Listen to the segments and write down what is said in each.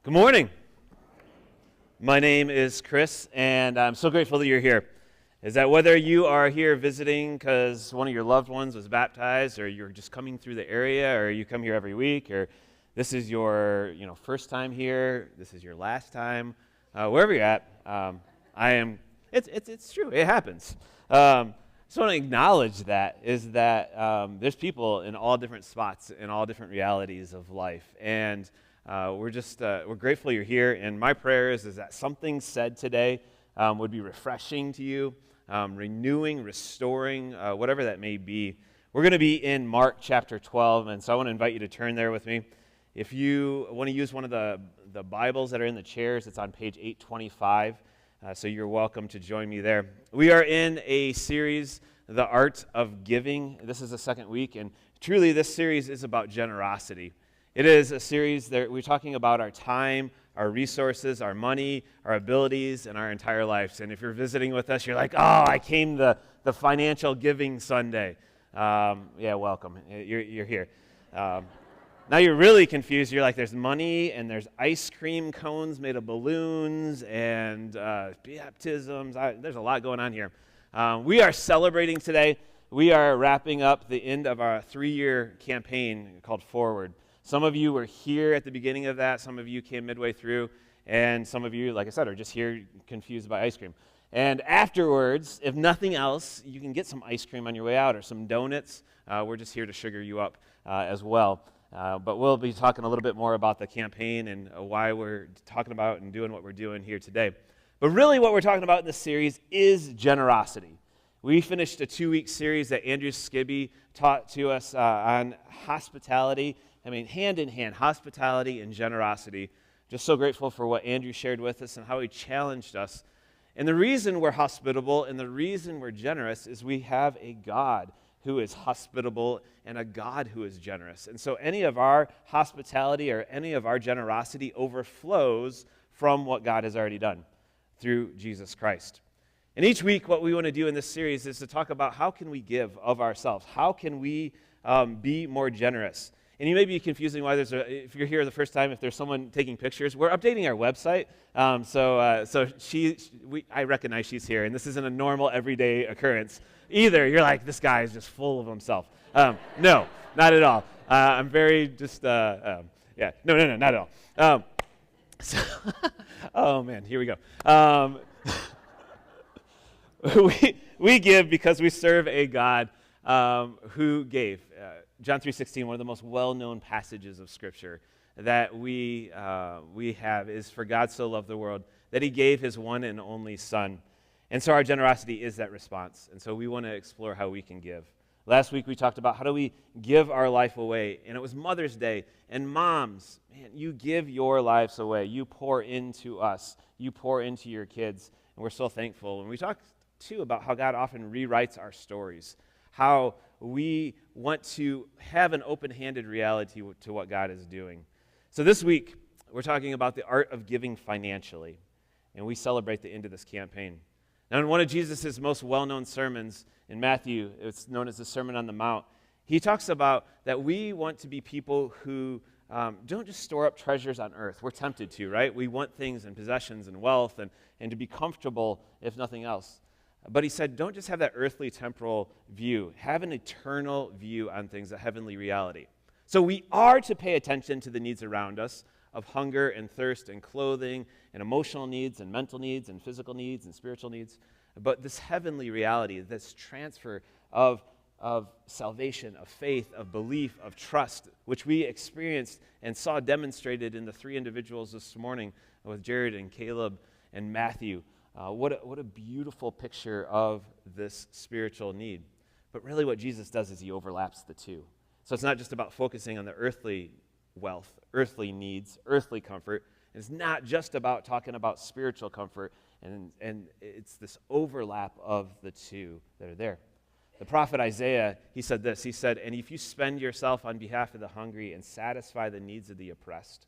Good morning. My name is Kris, and I'm so grateful that you're here. Is that whether you are here visiting because one of your loved ones was baptized, or you're just coming through the area, or you come here every week, or this is your first time here, this is your last time, wherever you're at, it's true, it happens. I just want to acknowledge that there's people in all different spots, in all different realities of life, and we're grateful you're here, and my prayer is that something said today would be refreshing to you, renewing, restoring, whatever that may be. We're going to be in Mark chapter 12, and so I want to invite you to turn there with me. If you want to use one of the Bibles that are in the chairs, it's on page 825, so you're welcome to join me there. We are in a series, The Art of Giving. This is the second week, and truly this series is about generosity. It is a series that we're talking about our time, our resources, our money, our abilities, and our entire lives. And if you're visiting with us, you're like, oh, I came the financial giving Sunday. Yeah, welcome. You're here. Now you're really confused. You're like, there's money, and there's ice cream cones made of balloons, and baptisms. There's a lot going on here. We are celebrating today. We are wrapping up the end of our 3-year campaign called Forward. Some of you were here at the beginning of that. Some of you came midway through. And some of you, like I said, are just here confused by ice cream. And afterwards, if nothing else, you can get some ice cream on your way out or some donuts. We're just here to sugar you up as well. But we'll be talking a little bit more about the campaign and why we're talking about and doing what we're doing here today. But really what we're talking about in this series is generosity. We finished a 2-week series that Andrew Skibby taught to us on hospitality. I mean, hand in hand, hospitality and generosity. Just so grateful for what Andrew shared with us and how he challenged us. And the reason we're hospitable and the reason we're generous is we have a God who is hospitable and a God who is generous. And so any of our hospitality or any of our generosity overflows from what God has already done through Jesus Christ. And each week what we want to do in this series is to talk about how can we give of ourselves? How can we be more generous? And you may be confusing why if you're here the first time, if there's someone taking pictures. We're updating our website, I recognize she's here, and this isn't a normal everyday occurrence. Either you're like, this guy is just full of himself. No, not at all. I'm very just, no, not at all. Oh man, here we go. We give because we serve a God who gave. John 3:16, one of the most well-known passages of Scripture that we have is, for God so loved the world that he gave his one and only Son. And so our generosity is that response. And so we want to explore how we can give. Last week we talked about how do we give our life away. And it was Mother's Day. And moms, man, you give your lives away. You pour into us. You pour into your kids. And we're so thankful. And we talked, too, about how God often rewrites our stories. How we want to have an open-handed reality to what God is doing. So this week, we're talking about the art of giving financially, and we celebrate the end of this campaign. Now, in one of Jesus' most well-known sermons in Matthew, it's known as the Sermon on the Mount, he talks about that we want to be people who don't just store up treasures on earth. We're tempted to, right? We want things and possessions and wealth and to be comfortable, if nothing else. But he said, don't just have that earthly temporal view. Have an eternal view on things, a heavenly reality. So we are to pay attention to the needs around us of hunger and thirst and clothing and emotional needs and mental needs and physical needs and spiritual needs. But this heavenly reality, this transfer of salvation, of faith, of belief, of trust, which we experienced and saw demonstrated in the 3 individuals this morning with Jared and Caleb and Matthew. What a beautiful picture of this spiritual need. But really what Jesus does is he overlaps the two. So it's not just about focusing on the earthly wealth, earthly needs, earthly comfort. It's not just about talking about spiritual comfort, and it's this overlap of the two that are there. The prophet Isaiah, he said this. He said, and if you spend yourself on behalf of the hungry and satisfy the needs of the oppressed,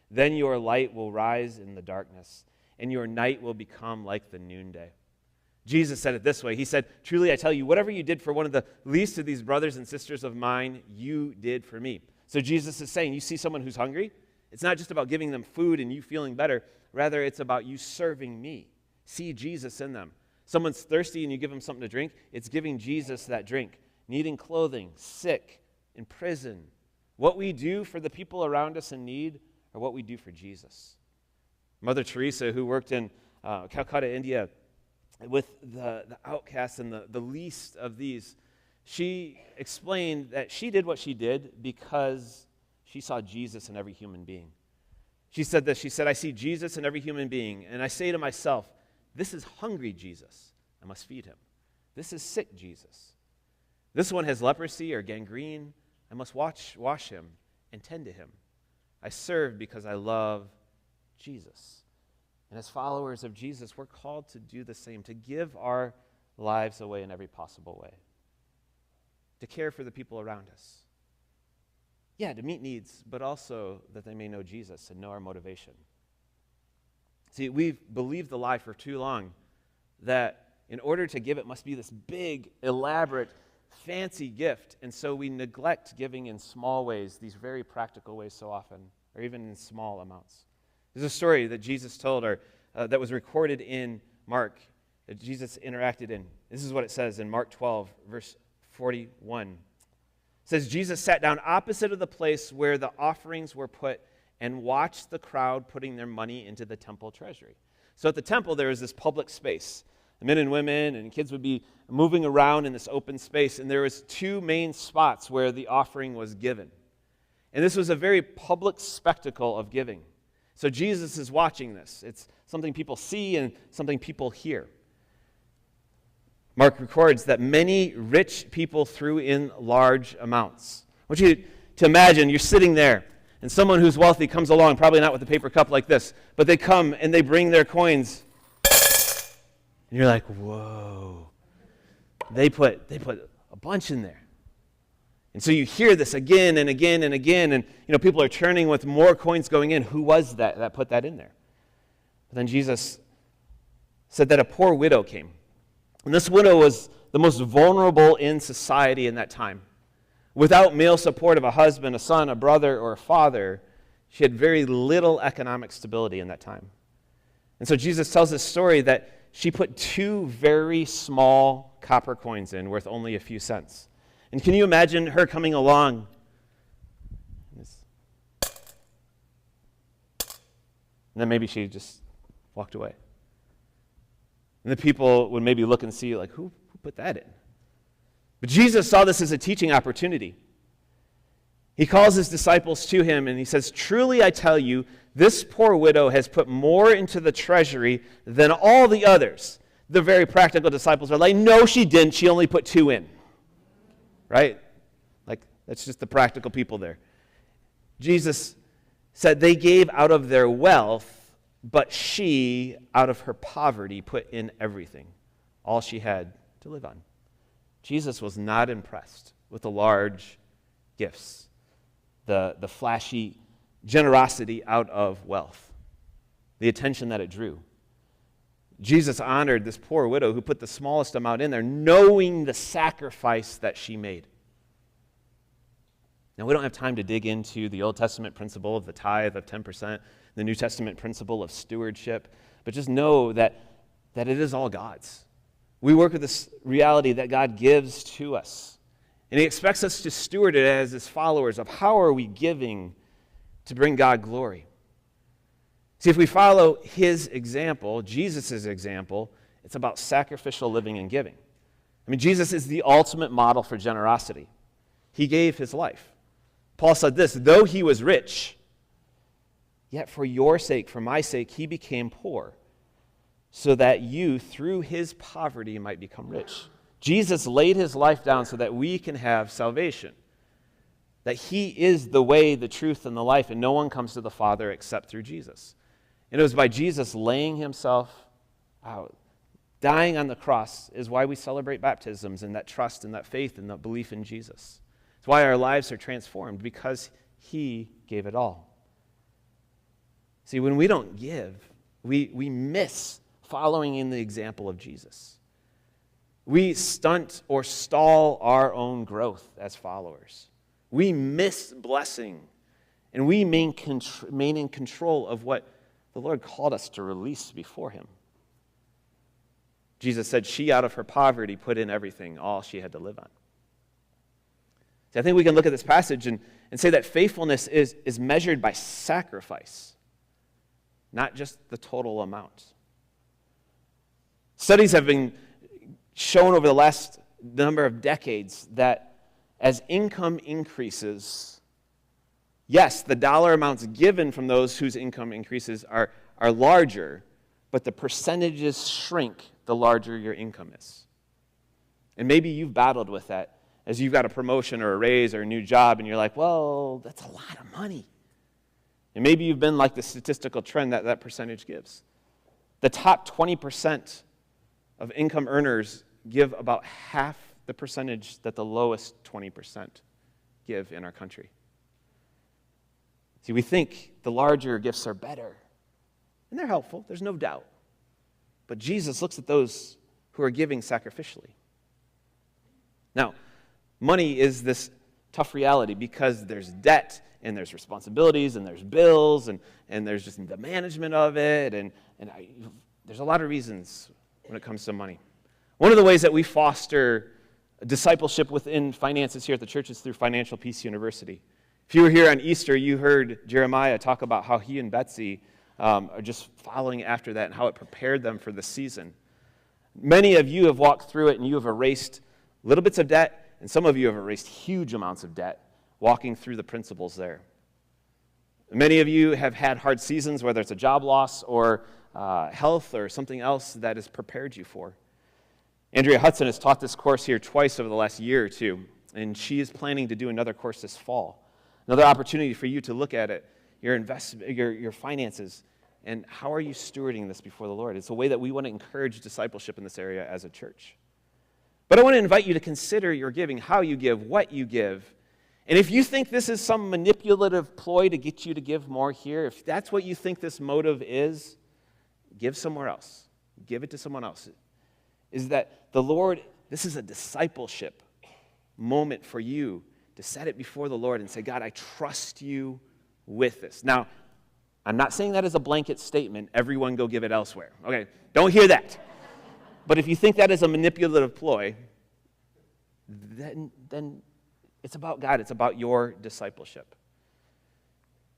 then your light will rise in the darkness, and your night will become like the noonday. Jesus said it this way. He said, truly I tell you, whatever you did for one of the least of these brothers and sisters of mine, you did for me. So Jesus is saying, you see someone who's hungry, It's not just about giving them food and you feeling better. Rather, it's about you serving me. See Jesus in them. Someone's thirsty and you give them something to drink, it's giving Jesus that drink. Needing clothing, sick, in prison. What we do for the people around us in need or what we do for Jesus. Mother Teresa, who worked in Calcutta, India, with the outcasts and the least of these, she explained that she did what she did because she saw Jesus in every human being. She said this, she said, I see Jesus in every human being, and I say to myself, this is hungry Jesus, I must feed him. This is sick Jesus. This one has leprosy or gangrene, I must wash him and tend to him. I serve because I love Jesus. And as followers of Jesus, we're called to do the same, to give our lives away in every possible way, to care for the people around us. Yeah, to meet needs, but also that they may know Jesus and know our motivation. See, we've believed the lie for too long that in order to give, it must be this big, elaborate, fancy gift, and so we neglect giving in small ways, these very practical ways so often, or even in small amounts. There's a story that Jesus told, or that was recorded in Mark, that Jesus interacted in. This is what it says in Mark 12, verse 41. It says, Jesus sat down opposite of the place where the offerings were put and watched the crowd putting their money into the temple treasury. So at the temple, there was this public space. The men and women and kids would be moving around in this open space, and there was two main spots where the offering was given. And this was a very public spectacle of giving. So Jesus is watching this. It's something people see and something people hear. Mark records that many rich people threw in large amounts. I want you to imagine you're sitting there, and someone who's wealthy comes along, probably not with a paper cup like this, but they come and they bring their coins. And you're like, whoa. They put a bunch in there. And so you hear this again and again and again, and people are turning with more coins going in. Who was that put that in there? But then Jesus said that a poor widow came. And this widow was the most vulnerable in society in that time. Without male support of a husband, a son, a brother, or a father, she had very little economic stability in that time. And so Jesus tells this story that she put two very small copper coins in, worth only a few cents. And can you imagine her coming along? And then maybe she just walked away. And the people would maybe look and see, like, who put that in? But Jesus saw this as a teaching opportunity. He calls his disciples to him and he says, truly I tell you, this poor widow has put more into the treasury than all the others. The very practical disciples are like, no, she didn't. She only put 2 in. Right? Like, that's just the practical people there. Jesus said they gave out of their wealth, but she, out of her poverty, put in everything, all she had to live on. Jesus was not impressed with the large gifts, the flashy generosity out of wealth, the attention that it drew. Jesus honored this poor widow who put the smallest amount in there, knowing the sacrifice that she made. Now, we don't have time to dig into the Old Testament principle of the tithe of 10%, the New Testament principle of stewardship, but just know that it is all God's. We work with this reality that God gives to us, and he expects us to steward it as his followers of how are we giving to bring God glory. See, if we follow his example, Jesus' example, it's about sacrificial living and giving. I mean, Jesus is the ultimate model for generosity. He gave his life. Paul said this, though he was rich, yet for your sake, for my sake, he became poor, so that you, through his poverty, might become rich. Jesus laid his life down so that we can have salvation, that he is the way, the truth, and the life, and no one comes to the Father except through Jesus. And it was by Jesus laying himself out, dying on the cross, is why we celebrate baptisms and that trust and that faith and that belief in Jesus. It's why our lives are transformed, because he gave it all. See, when we don't give, we miss following in the example of Jesus. We stunt or stall our own growth as followers. We miss blessing and we remain in control of what the Lord called us to release before him. Jesus said she, out of her poverty, put in everything, all she had to live on. See, I think we can look at this passage and say that faithfulness is measured by sacrifice, not just the total amount. Studies have been shown over the last number of decades that as income increases, yes, the dollar amounts given from those whose income increases are larger, but the percentages shrink the larger your income is. And maybe you've battled with that as you've got a promotion or a raise or a new job, and you're like, well, that's a lot of money. And maybe you've been like the statistical trend that percentage gives. The top 20% of income earners give about half the percentage that the lowest 20% give in our country. See, we think the larger gifts are better, and they're helpful, there's no doubt. But Jesus looks at those who are giving sacrificially. Now, money is this tough reality because there's debt, and there's responsibilities, and there's bills, and there's just the management of it, and there's a lot of reasons when it comes to money. One of the ways that we foster discipleship within finances here at the church is through Financial Peace University. If you were here on Easter, you heard Jeremiah talk about how he and Betsy are just following after that and how it prepared them for the season. Many of you have walked through it and you have erased little bits of debt, and some of you have erased huge amounts of debt walking through the principles there. Many of you have had hard seasons, whether it's a job loss or health or something else that has prepared you for. Andrea Hudson has taught this course here twice over the last year or two, and she is planning to do another course this fall. Another opportunity for you to look at it, your finances, and how are you stewarding this before the Lord? It's a way that we want to encourage discipleship in this area as a church. But I want to invite you to consider your giving, how you give, what you give. And if you think this is some manipulative ploy to get you to give more here, if that's what you think this motive is, give somewhere else. Give it to someone else. Is that the Lord, this is a discipleship moment for you to set it before the Lord and say, God, I trust you with this. Now, I'm not saying that as a blanket statement, everyone go give it elsewhere. Okay, don't hear that. But if you think that is a manipulative ploy, then it's about God. It's about your discipleship.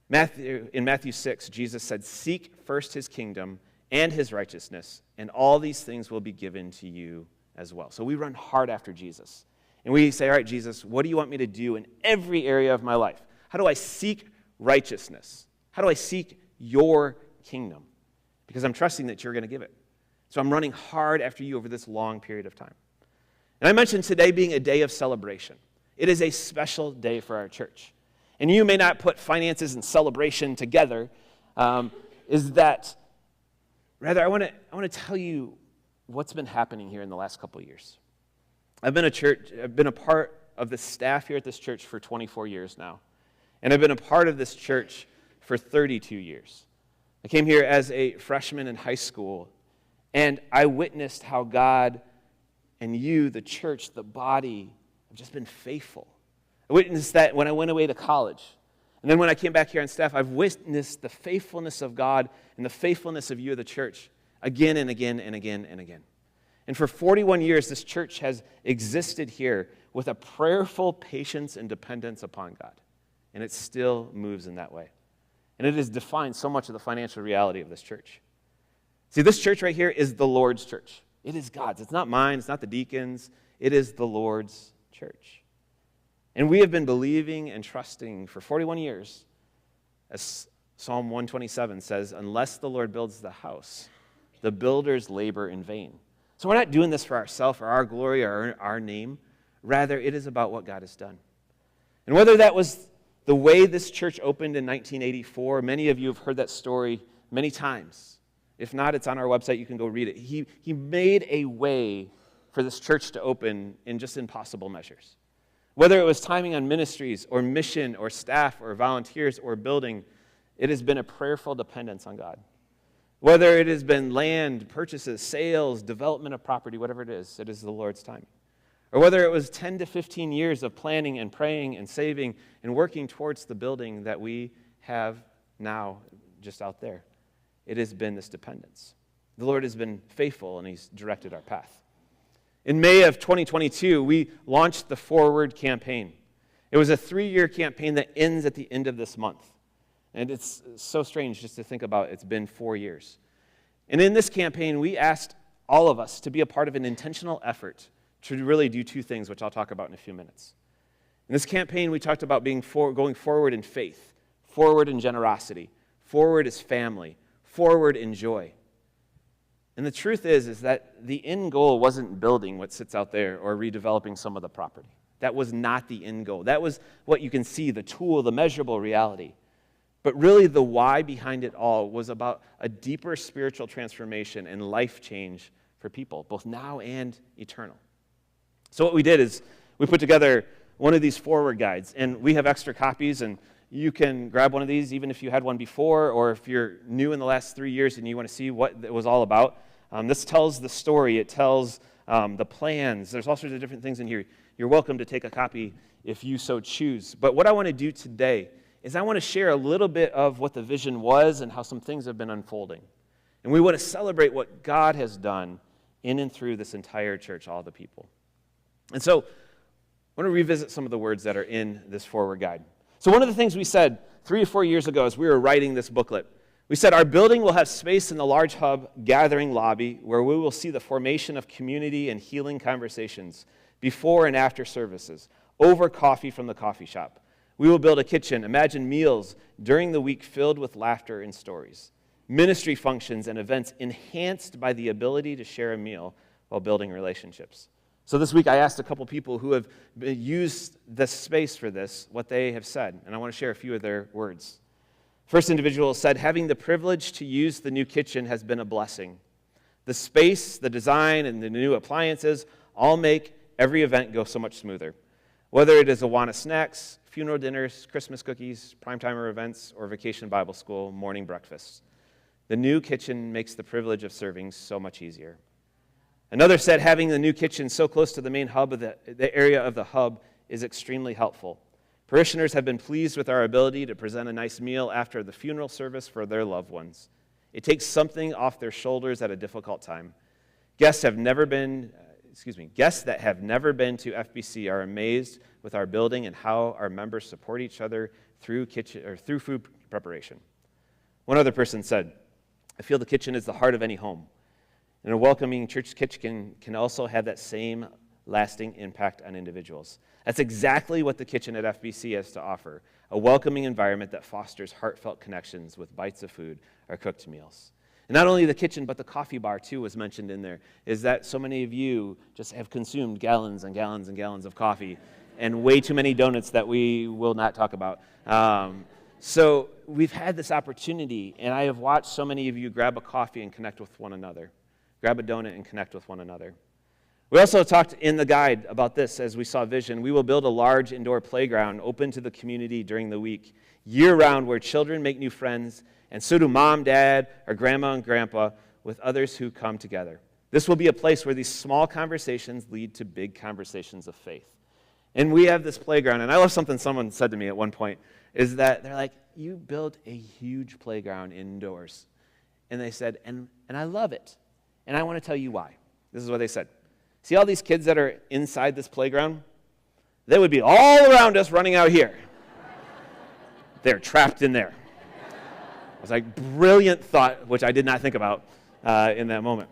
In Matthew 6, Jesus said, seek first his kingdom and his righteousness, and all these things will be given to you as well. So we run hard after Jesus. And we say, all right, Jesus, what do you want me to do in every area of my life? How do I seek righteousness? How do I seek your kingdom? Because I'm trusting that you're going to give it. So I'm running hard after you over this long period of time. And I mentioned today being a day of celebration. It is a special day for our church. And you may not put finances and celebration together, rather, I want to tell you what's been happening here in the last couple of years. I've been a part of the staff here at this church for 24 years now. And I've been a part of this church for 32 years. I came here as a freshman in high school, and I witnessed how God and you, the church, the body, have just been faithful. I witnessed that when I went away to college. And then when I came back here on staff, I've witnessed the faithfulness of God and the faithfulness of you, the church, again and again and again and again. And for 41 years, this church has existed here with a prayerful patience and dependence upon God. And it still moves in that way. And it has defined so much of the financial reality of this church. See, this church right here is the Lord's church. It is God's. It's not mine. It's not the deacons. It is the Lord's church. And we have been believing and trusting for 41 years, as Psalm 127 says, unless the Lord builds the house, the builders labor in vain. So we're not doing this for ourselves or our glory or our name. Rather, it is about what God has done. And whether that was the way this church opened in 1984, many of you have heard that story many times. If not, it's on our website. You can go read it. He made a way for this church to open in just impossible measures. Whether it was timing on ministries or mission or staff or volunteers or building, it has been a prayerful dependence on God. Whether it has been land, purchases, sales, development of property, whatever it is the Lord's timing. Or whether it was 10 to 15 years of planning and praying and saving and working towards the building that we have now just out there. It has been this dependence. The Lord has been faithful, and he's directed our path. In May of 2022, we launched the Forward campaign. It was a 3-year campaign that ends at the end of this month. And it's so strange just to think about it's been 4 years. And in this campaign, we asked all of us to be a part of an intentional effort to really do 2 things, which I'll talk about in a few minutes. In this campaign, we talked about going forward in faith, forward in generosity, forward as family, forward in joy. And the truth is that the end goal wasn't building what sits out there or redeveloping some of the property. That was not the end goal. That was what you can see, the tool, the measurable reality. But really the why behind it all was about a deeper spiritual transformation and life change for people, both now and eternal. So what we did is we put together one of these forward guides, and we have extra copies, and you can grab one of these even if you had one before, or if you're new in the last 3 years and you want to see what it was all about. This tells the story. It tells the plans. There's all sorts of different things in here. You're welcome to take a copy if you so choose. But what I want to do today is I want to share a little bit of what the vision was and how some things have been unfolding. And we want to celebrate what God has done in and through this entire church, all the people. And so I want to revisit some of the words that are in this forward guide. So one of the things we said 3 or 4 years ago as we were writing this booklet, we said our building will have space in the large hub gathering lobby where we will see the formation of community and healing conversations before and after services, over coffee from the coffee shop. We will build a kitchen, imagine meals during the week filled with laughter and stories, ministry functions and events enhanced by the ability to share a meal while building relationships. So this week I asked a couple people who have used this space for this, what they have said, and I want to share a few of their words. First individual said, having the privilege to use the new kitchen has been a blessing. The space, the design, and the new appliances all make every event go so much smoother. Whether it is Awana snacks, funeral dinners, Christmas cookies, primetimer events, or vacation Bible school, morning breakfasts. The new kitchen makes the privilege of serving so much easier. Another said having the new kitchen so close to the main hub of the area of the hub is extremely helpful. Parishioners have been pleased with our ability to present a nice meal after the funeral service for their loved ones. It takes something off their shoulders at a difficult time. Guests that have never been to FBC are amazed with our building and how our members support each other through food preparation. One other person said, I feel the kitchen is the heart of any home. And a welcoming church kitchen can also have that same lasting impact on individuals. That's exactly what the kitchen at FBC has to offer, a welcoming environment that fosters heartfelt connections with bites of food or cooked meals. And not only the kitchen, but the coffee bar, too, was mentioned in there, is that so many of you just have consumed gallons and gallons and gallons of coffee and way too many donuts that we will not talk about. So we've had this opportunity, and I have watched so many of you grab a coffee and connect with one another, grab a donut and connect with one another. We also talked in the guide about this as we saw vision. We will build a large indoor playground open to the community during the week, year-round, where children make new friends, and so do mom, dad, or grandma and grandpa with others who come together. This will be a place where these small conversations lead to big conversations of faith. And we have this playground, and I love something someone said to me at one point, is that they're like, you built a huge playground indoors. And they said, and I love it, and I want to tell you why. This is what they said. See all these kids that are inside this playground? They would be all around us running out here. They're trapped in there. I was like, brilliant thought, which I did not think about in that moment.